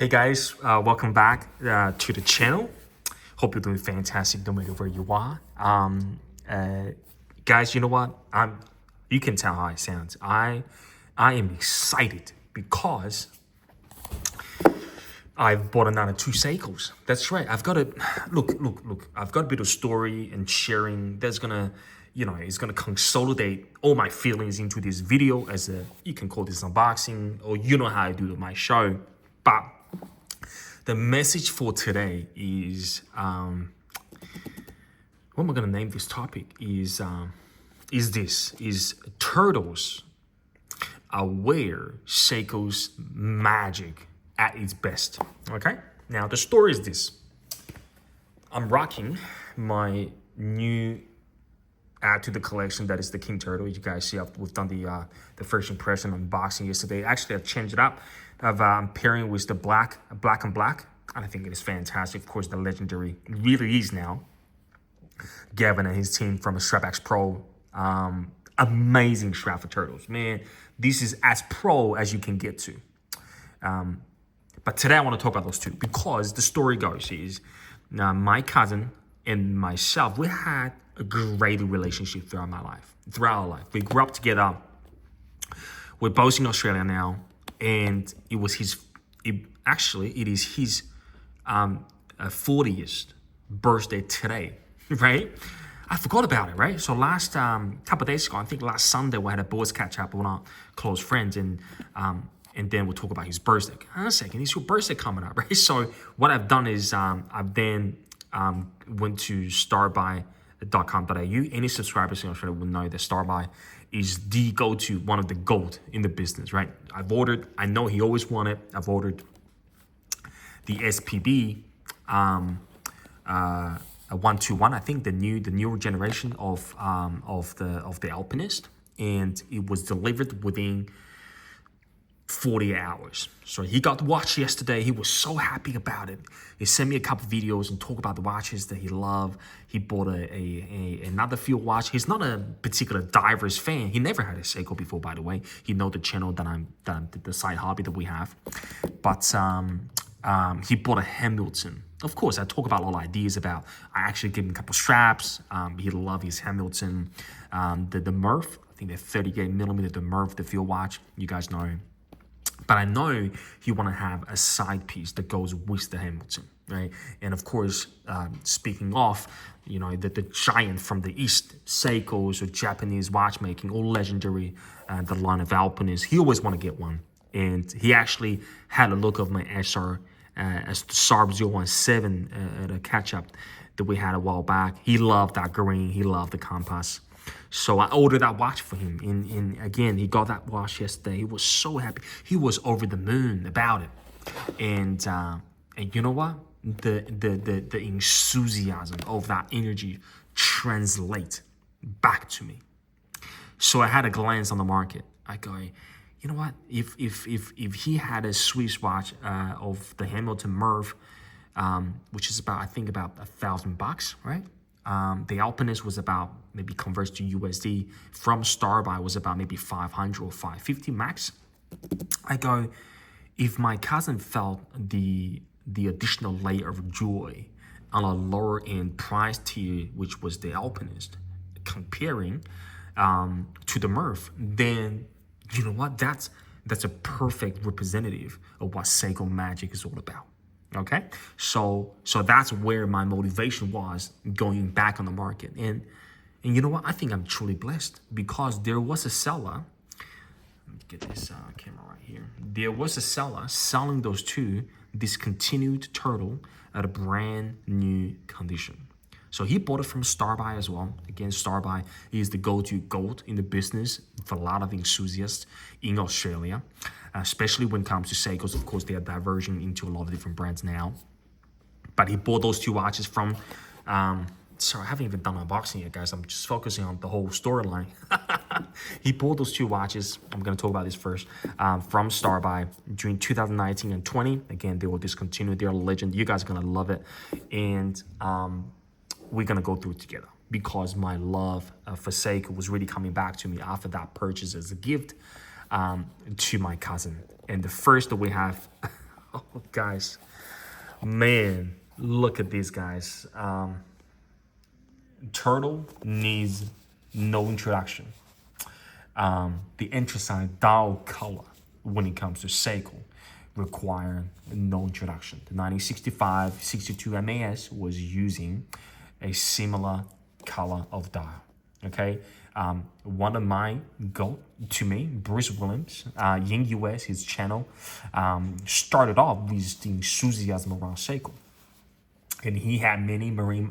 Hey guys, welcome back to the channel. Hope you're doing fantastic no matter where you are. Guys, you know what? You can tell how I sound. I am excited because I've bought another two Seikos. That's right. I've got a look. I've got a bit of story and sharing. That's gonna, it's gonna consolidate all my feelings into this video as a. You can call this unboxing, or you know how I do my show, but. The message for today is, what am I gonna name this topic? Is turtles are where Seiko's magic at its best. Okay. Now the story is this: I'm rocking my new add to the collection that is the King Turtle. You guys see, we've done the first impression unboxing yesterday. Actually, I've changed it up. I'm pairing with the black and black. And I think it is fantastic. Of course, the legendary really is now. Gavin and his team from a Strap X Pro. Amazing strap for turtles. Man, this is as pro as you can get to. But today I want to talk about those two because the story goes is my cousin and myself, we had a great relationship throughout our life. We grew up together. We're both in Australia now, and it is his 40th birthday today, right? I forgot about it, right? So last couple of days ago, I think last Sunday, we had a boys catch up with our close friends, and then we'll talk about his birthday. Hang on a second, it's your birthday coming up, right? So what I've done is I've then went to starbuy.com.au. Any subscribers in Australia will know that Starbuy is the go-to, one of the GOAT in the business, right? I know he always wanted, I've ordered the SPB 121, I think the newer generation of the Alpinist, and it was delivered within 40 hours. So he got the watch yesterday. He was so happy about it. He sent me a couple of videos and talked about the watches that he loved. He bought another field watch. He's not a particular divers fan. He never had a Seiko before, by the way. He know the channel that the side hobby that we have. But he bought a Hamilton. Of course, I talk about all ideas about. I actually gave him a couple straps. He loved his Hamilton, the Murph. I think the 38 millimeter, the Murph, the field watch. You guys know. But I know you want to have a side piece that goes with the Hamilton, right? And of course, speaking of, the giant from the East, Seiko's or Japanese watchmaking, all legendary, the line of Alpinists, he always want to get one. And he actually had a look of my SARB 017 at a catch-up that we had a while back. He loved that green. He loved the compass. So I ordered that watch for him. And again, he got that watch yesterday. He was so happy. He was over the moon about it. And you know what? The enthusiasm of that energy translate back to me. So I had a glance on the market. I go, you know what? If he had a Swiss watch of the Hamilton Murph, which is about $1,000, right? The Alpinist was about, maybe converts to USD from Starbuy, was about maybe 500 or 550 max. I go, if my cousin felt the additional layer of joy on a lower end price tier, which was the Alpinist, comparing to the Murph, then you know what? That's a perfect representative of what Seiko magic is all about. Okay, so that's where my motivation was going back on the market, and you know what? I think I'm truly blessed because there was a seller. Let me get this camera right here. There was a seller selling those two discontinued turtle at a brand new condition. So he bought it from Starbuy as well. Again, Starbuy is the go-to GOAT in the business for a lot of enthusiasts in Australia, especially when it comes to Seikos. Of course, they are diverging into a lot of different brands now. But he bought those two watches from, sorry, I haven't even done unboxing yet, guys. I'm just focusing on the whole storyline. He bought those two watches. I'm going to talk about this first. From Starbuy during 2019 and 20. Again, they were discontinued. They're a legend. You guys are going to love it. And we're going to go through it together because my love for Seiko was really coming back to me after that purchase as a gift to my cousin. And the first that we have, oh guys, man, look at these guys. Turtle needs no introduction. The anthracite dial color when it comes to Seiko require no introduction. The 1965-62 MAS was using a similar color of dial. Okay, one of my GOAT to me, Bruce Williams, in US, his channel started off with the enthusiasm around Seiko, and he had many marine.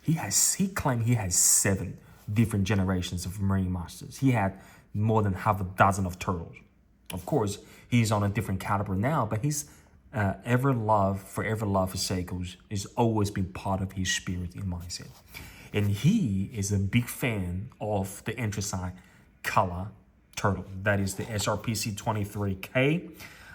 He claimed he has 7 different generations of marine masters. He had more than half a dozen of turtles. Of course, he's on a different caliber now, but his forever love for Seiko's has always been part of his spirit and mindset. And he is a big fan of the anthracite color turtle. That is the SRPC 23K.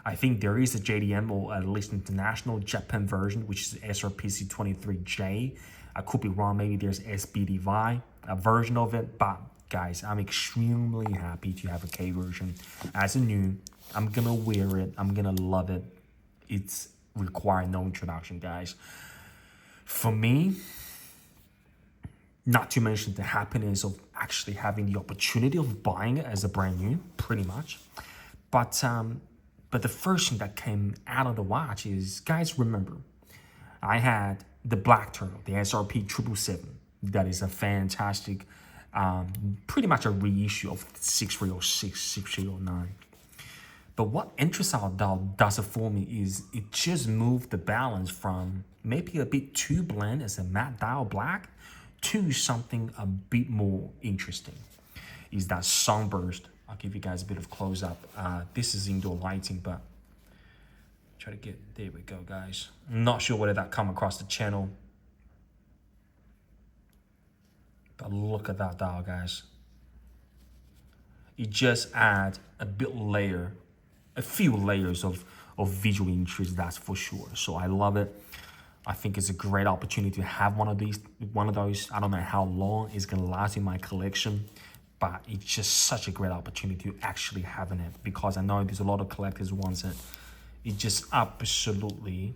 I think there is a JDM, or at least international Japan version, which is SRPC 23J. I could be wrong. Maybe there's SBDY, a version of it. But guys, I'm extremely happy to have a K version. As a new, I'm going to wear it. I'm going to love it. It's required no introduction, guys. For me, not to mention the happiness of actually having the opportunity of buying it as a brand new, pretty much. But the first thing that came out of the watch is, guys, remember, I had the black turtle, the SRP 777. That is a fantastic, pretty much a reissue of 6306, 6309. But what anthracite dial does it for me is it just moved the balance from maybe a bit too bland as a matte dial black to something a bit more interesting. Is that sunburst. I'll give you guys a bit of close up. This is indoor lighting, but try to get, there we go, guys. I'm not sure whether that come across the channel, but look at that dial, guys. It just add a few layers of visual interest, that's for sure. So I love it. I think it's a great opportunity to have one of those. I don't know how long it's gonna last in my collection, but it's just such a great opportunity to actually having it, because I know there's a lot of collectors who wants it. It's just absolutely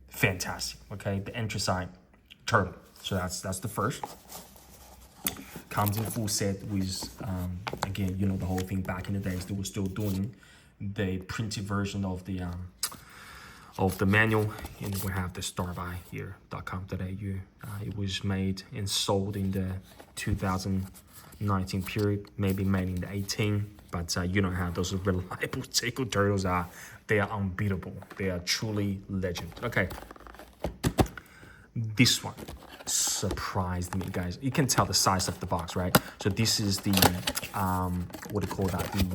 fantastic. Okay, the anthracite turtle. So that's the first. Comes in full set with again, you know, the whole thing. Back in the days, they were still doing the printed version of the manual, and we have the starbuy here.com.au. It was made and sold in the 2019 period, maybe made in the 18, but you know how those reliable Seiko turtles are. They are unbeatable. They are truly legend. Okay, this one surprised me, guys. You can tell the size of the box, right? So this is the what do you call that, the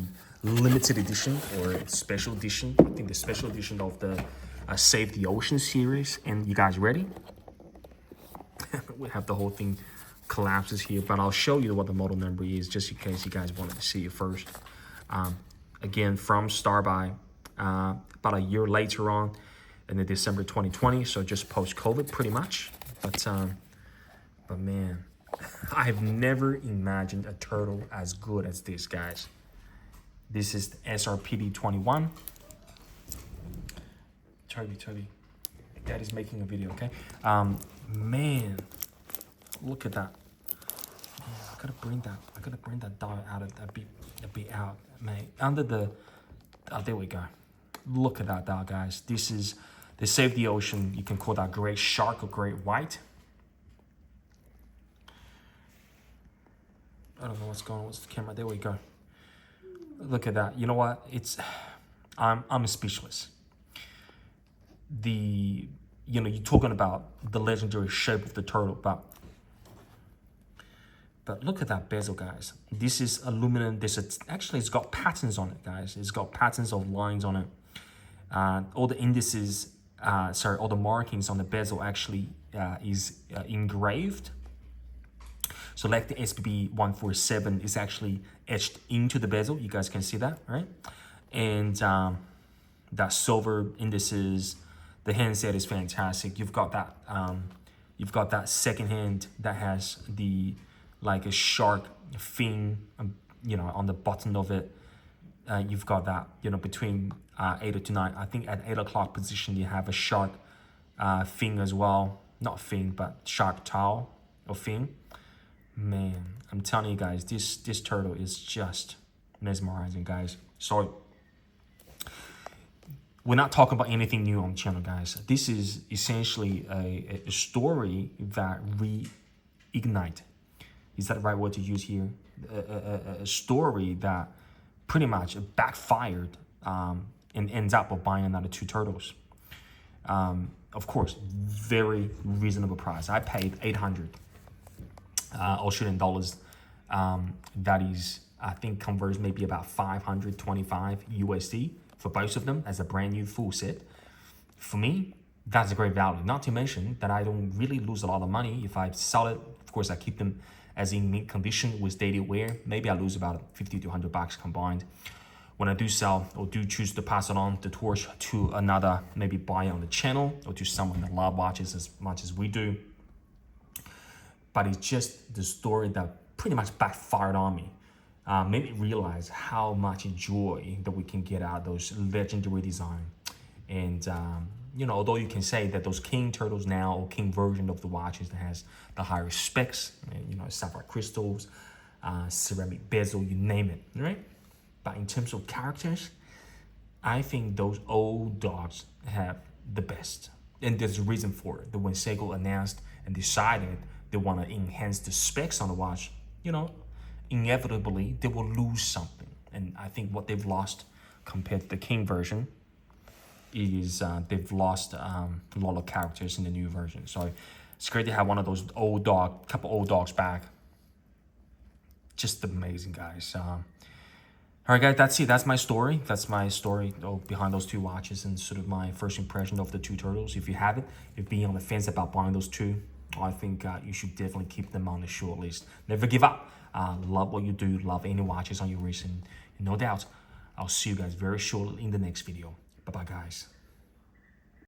limited edition or special edition. I think the special edition of the Save the Ocean series. And you guys ready? We have the whole thing collapses here, but I'll show you what the model number is just in case you guys wanted to see it first. Again, from Starbuy, about a year later on in the December 2020, so just post-COVID pretty much. But man, I've never imagined a turtle as good as this, guys. This is the SRPD 21. Toby, Daddy's making a video, okay? Man, look at that. Man, I gotta bring that dial out a bit out, man. Under the, there we go. Look at that dial, guys. This is the Save the Ocean. You can call that great shark or great white. I don't know what's going on with the camera. There we go. Look at that. You know what? I'm speechless. You know, you're talking about the legendary shape of the turtle, but look at that bezel, guys. This is aluminum. Actually, it's got patterns on it, guys. It's got patterns of lines on it. All the indices, all the markings on the bezel actually is engraved. So like the SBB 147 is actually etched into the bezel. You guys can see that, right? And that silver indices, the handset is fantastic. You've got that second hand that has the like a shark fin, you know, on the bottom of it. you've got that, between 8 to 9. I think at 8 o'clock position, you have a shark fin as well. Not fin, but shark tail or fin. Man, I'm telling you guys, this turtle is just mesmerizing, guys. So we're not talking about anything new on the channel, guys. This is essentially a story that reignite. Is that the right word to use here? A story that pretty much backfired and ends up with buying another 2 turtles. Of course, very reasonable price. I paid 800 Australian dollars. That is, I think, converts maybe about 525 USD for both of them as a brand new full set. For me, that's a great value. Not to mention that I don't really lose a lot of money if I sell it. Of course, I keep them as in mint condition with daily wear. Maybe I lose about 50 to 100 bucks combined. When I do sell or do choose to pass it on the torch to another, maybe buyer on the channel or to someone that love watches as much as we do. But it's just the story that pretty much backfired on me. Made me realize how much joy that we can get out of those legendary design. And, although you can say that those king turtles now, or king version of the watches that has the higher specs, sapphire crystals, ceramic bezel, you name it, right? But in terms of characters, I think those old dogs have the best. And there's a reason for it. That when Seiko announced and decided they want to enhance the specs on the watch, inevitably they will lose something. And I think what they've lost compared to the king version is they've lost a lot of characters in the new version. So it's great to have one of those couple old dogs back. Just amazing, guys. All right, guys, that's it. That's my story. That's my story behind those 2 watches and sort of my first impression of the 2 turtles. If you haven't, if being on the fence about buying those 2, I think you should definitely keep them on the short list. Never give up. Love what you do. Love any watches on your wrist. And no doubt, I'll see you guys very shortly in the next video. Bye-bye, guys.